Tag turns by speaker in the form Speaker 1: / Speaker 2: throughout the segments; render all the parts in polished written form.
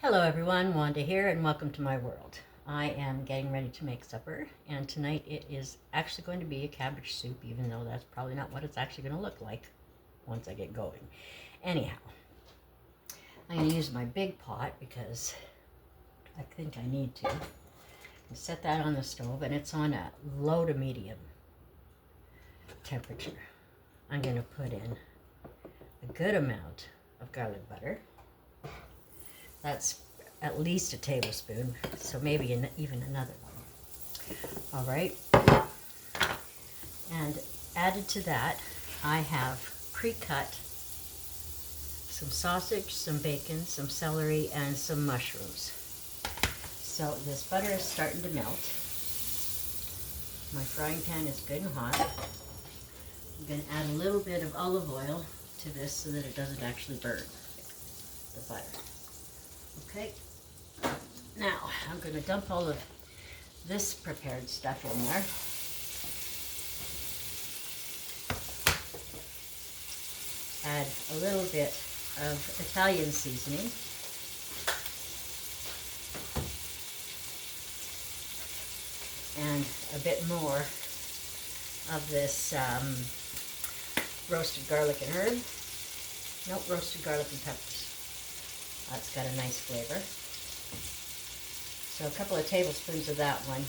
Speaker 1: Hello everyone, Wanda here and welcome to my world. I am getting ready to make supper and tonight it is actually going to be a cabbage soup, even though that's probably not what it's actually going to look like once I get going. Anyhow, I'm going to use my big pot because I think I need to. Set that on the stove and it's on a low to medium temperature. I'm going to put in a good amount of garlic butter. That's at least a tablespoon, so maybe even another one. All right. And added to that, I have pre-cut some sausage, some bacon, some celery, and some mushrooms. So this butter is starting to melt. My frying pan is good and hot. I'm going to add a little bit of olive oil to this so that it doesn't actually burn the butter. Okay, now I'm going to dump all of this prepared stuff in there. Add a little bit of Italian seasoning. And a bit more of this roasted garlic and herb. Nope, roasted garlic and peppers. That's got a nice flavor. So a couple of tablespoons of that one.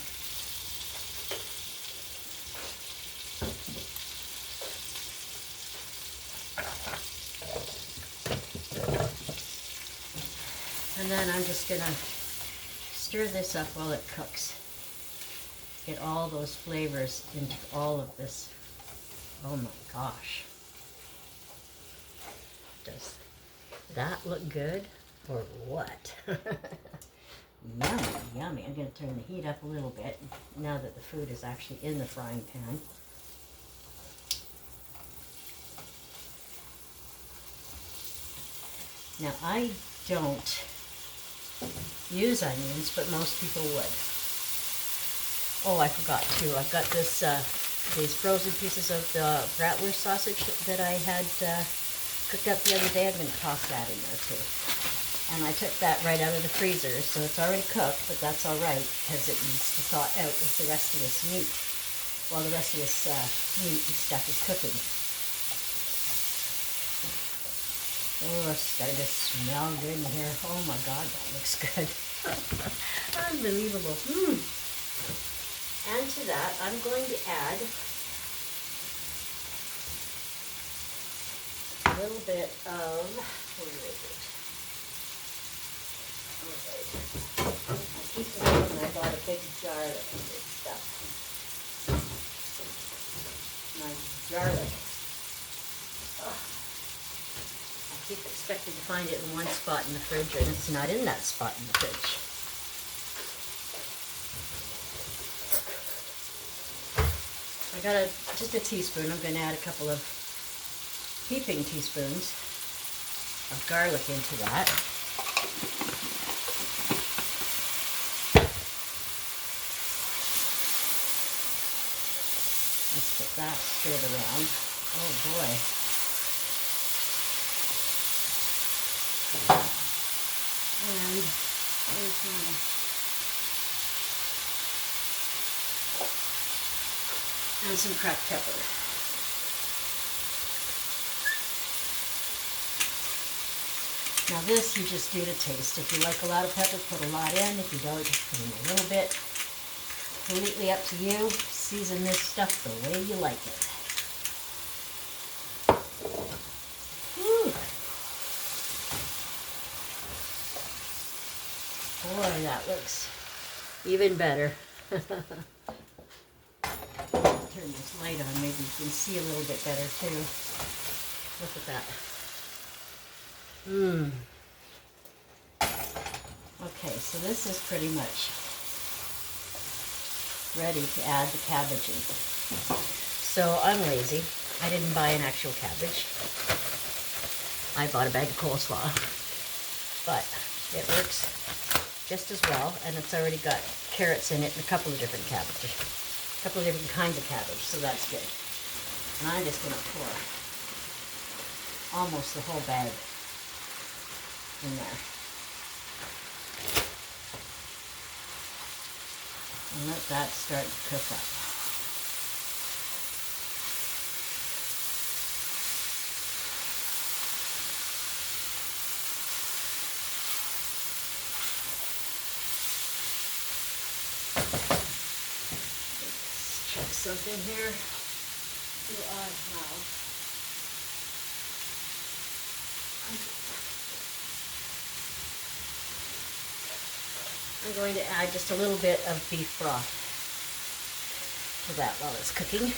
Speaker 1: And then I'm just going to stir this up while it cooks. Get all those flavors into all of this. Oh my gosh. Does that look good? Or what? Yummy, yummy. I'm going to turn the heat up a little bit now that the food is actually in the frying pan. Now I don't use onions, but most people would. Oh, I forgot too. I've got this these frozen pieces of the bratwurst sausage that I had cooked up the other day. I'm going to toss that in there too. And I took that right out of the freezer, so it's already cooked, but that's all right because it needs to thaw out with the rest of this meat while the rest of this meat and stuff is cooking. Oh, it's starting to smell good in here. Oh my God, that looks good. Unbelievable. And to that, I'm going to add a little bit of, where is it? I keep thinking I bought a big jar of this stuff. My garlic. I keep expecting to find it in one spot in the fridge, and it's not in that spot in the fridge. I got just a teaspoon. I'm going to add a couple of heaping teaspoons of garlic into that. Let's get that stirred around. Oh boy. And there's and some cracked pepper. Now this you just do to taste. If you like a lot of pepper, put a lot in. If you don't, just put in a little bit. Completely up to you. Season this stuff the way you like it. Whew. Boy, that looks even better. Turn this light on, maybe you can see a little bit better too. Look at that. Okay, so this is pretty much ready to add the cabbage in. So I'm lazy. I didn't buy an actual cabbage. I bought a bag of coleslaw. But it works just as well, and it's already got carrots in it and a couple of different cabbages. A couple of different kinds of cabbage, so that's good. And I'm just going to pour almost the whole bag in there. And let that start to cook up. Let's check something here. Do I have? I'm going to add just a little bit of beef broth to that while it's cooking.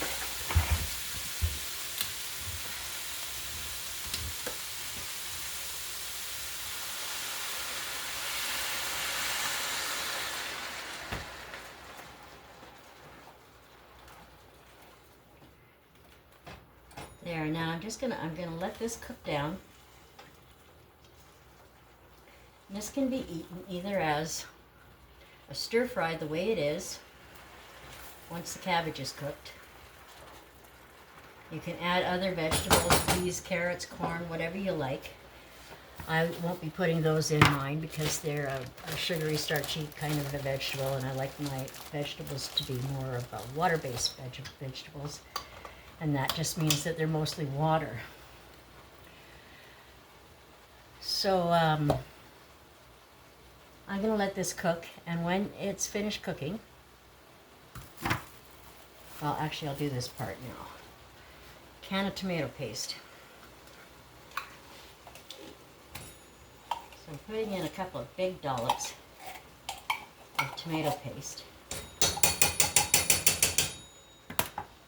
Speaker 1: There, now I'm gonna let this cook down. And this can be eaten either as a stir fry the way it is, once the cabbage is cooked. You can add other vegetables, peas, carrots, corn, whatever you like. I won't be putting those in mine because they're a sugary, starchy kind of a vegetable, and I like my vegetables to be more of a water-based vegetables. And that just means that they're mostly water. So I'm going to let this cook, and when it's finished cooking, well, actually I'll do this part now. Can of tomato paste. So I'm putting in a couple of big dollops of tomato paste.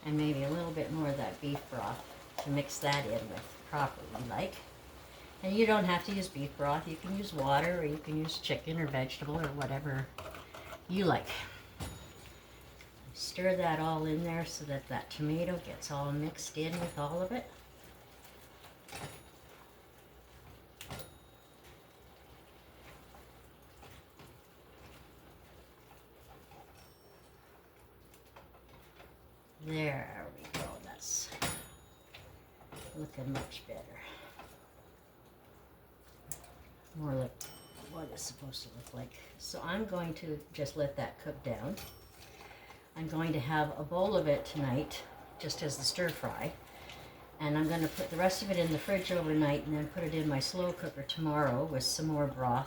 Speaker 1: And maybe a little bit more of that beef broth to mix that in with properly, like. And you don't have to use beef broth. You can use water, or you can use chicken or vegetable or whatever you like. Stir that all in there so that that tomato gets all mixed in with all of it. There we go. That's looking much better. More like what it's supposed to look like. So I'm going to just let that cook down. I'm going to have a bowl of it tonight, just as the stir fry. And I'm going to put the rest of it in the fridge overnight and then put it in my slow cooker tomorrow with some more broth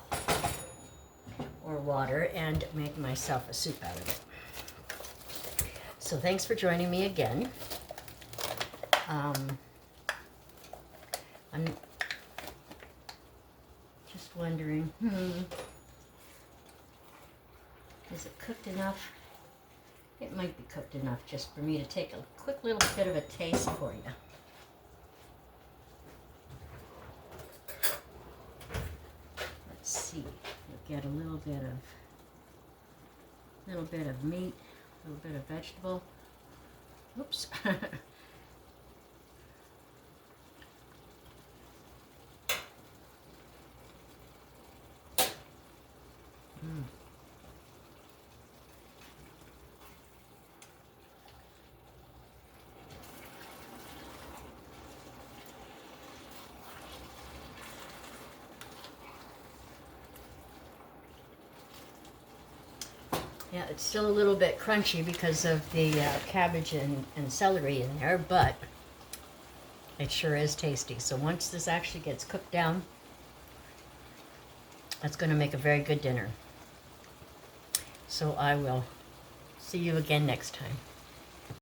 Speaker 1: or water and make myself a soup out of it. So thanks for joining me again. I'm just wondering, is it cooked enough? It might be cooked enough just for me to take a quick little bit of a taste for you. Let's see. We'll get a little bit of meat, a little bit of vegetable. Oops. Yeah, it's still a little bit crunchy because of the cabbage and celery in there, but it sure is tasty. So once this actually gets cooked down, that's going to make a very good dinner. So I will see you again next time.